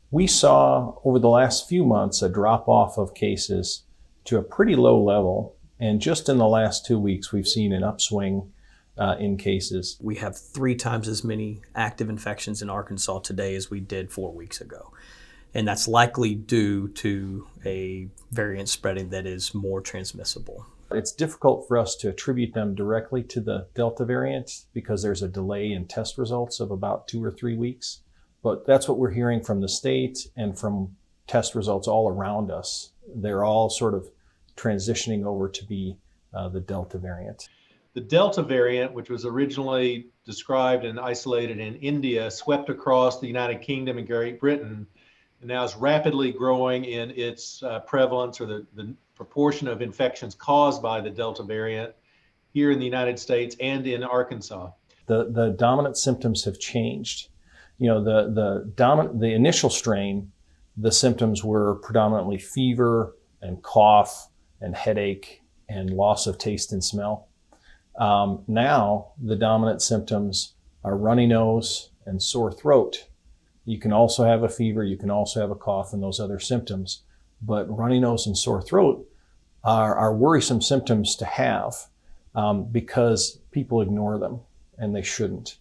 We saw over the last few months a drop off of cases to a pretty low level. And just in the last 2 weeks, we've seen an upswing in cases. We have 3 times as many active infections in Arkansas today as we did 4 weeks ago. And that's likely due to a variant spreading that is more transmissible. It's difficult for us to attribute them directly to the Delta variant because there's a delay in test results of about 2 or 3 weeks. But that's what we're hearing from the state and from test results all around us. They're all sort of transitioning over to be the Delta variant. The Delta variant, which was originally described and isolated in India, swept across the United Kingdom and Great Britain, and now is rapidly growing in its prevalence, or the proportion of infections caused by the Delta variant here in the United States and in Arkansas. The dominant symptoms have changed. You know, the initial strain, the symptoms were predominantly fever and cough and headache and loss of taste and smell. Now the dominant symptoms are runny nose and sore throat. You can also have a fever, you can also have a cough and those other symptoms, but runny nose and sore throat are worrisome symptoms to have because people ignore them, and they shouldn't.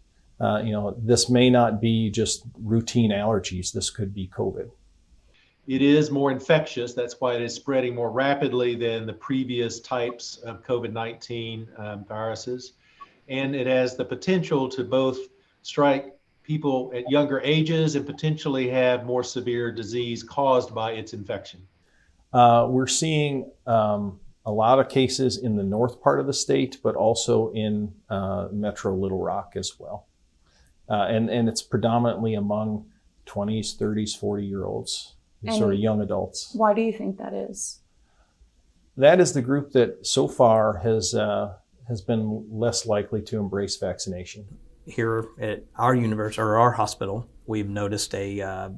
This may not be just routine allergies. This could be COVID. It is more infectious. That's why it is spreading more rapidly than the previous types of COVID-19 viruses. And it has the potential to both strike people at younger ages and potentially have more severe disease caused by its infection. We're seeing a lot of cases in the north part of the state, but also in Metro Little Rock as well. And it's predominantly among 20s, 30s, 40-year-olds, sort of young adults. Why do you think that is? That is the group that so far has been less likely to embrace vaccination. Here at our university or our hospital, we've noticed a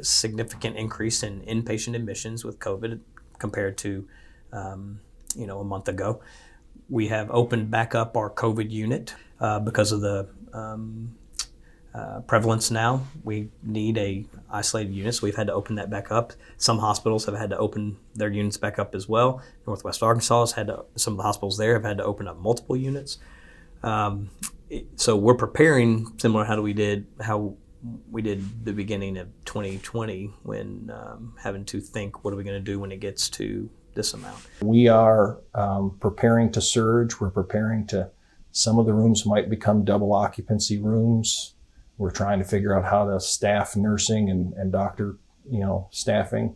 significant increase in inpatient admissions with COVID compared to a month ago. We have opened back up our COVID unit because of the prevalence now. We need a isolated unit, so we've had to open that back up. Some hospitals have had to open their units back up as well. Northwest Arkansas has had to, some of the hospitals there have had to open up multiple units. So we're preparing similar how we did the beginning of 2020 when having to think, what are we going to do when it gets to this amount? We are preparing to surge. We're preparing to, some of the rooms might become double occupancy rooms. We're trying to figure out how to staff nursing and doctor, staffing.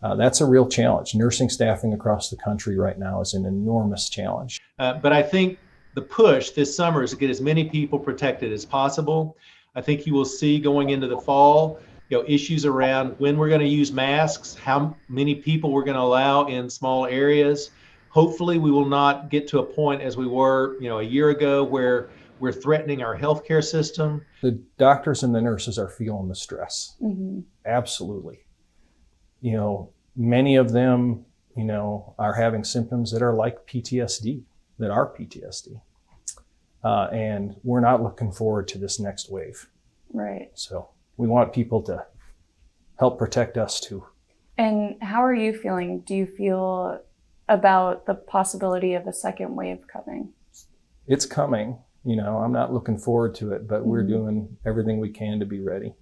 That's a real challenge. Nursing staffing across the country right now is an enormous challenge. But I think the push this summer is to get as many people protected as possible. I think you will see going into the fall, issues around when we're going to use masks, how many people we're going to allow in small areas. Hopefully we will not get to a point as we were, a year ago where we're threatening our healthcare system. The doctors and the nurses are feeling the stress. Mm-hmm. Absolutely. Many of them, are having symptoms that are like PTSD, that are PTSD. And we're not looking forward to this next wave. Right. So we want people to help protect us too. And how are you feeling? Do you feel about the possibility of a second wave coming? It's coming. I'm not looking forward to it, but we're doing everything we can to be ready.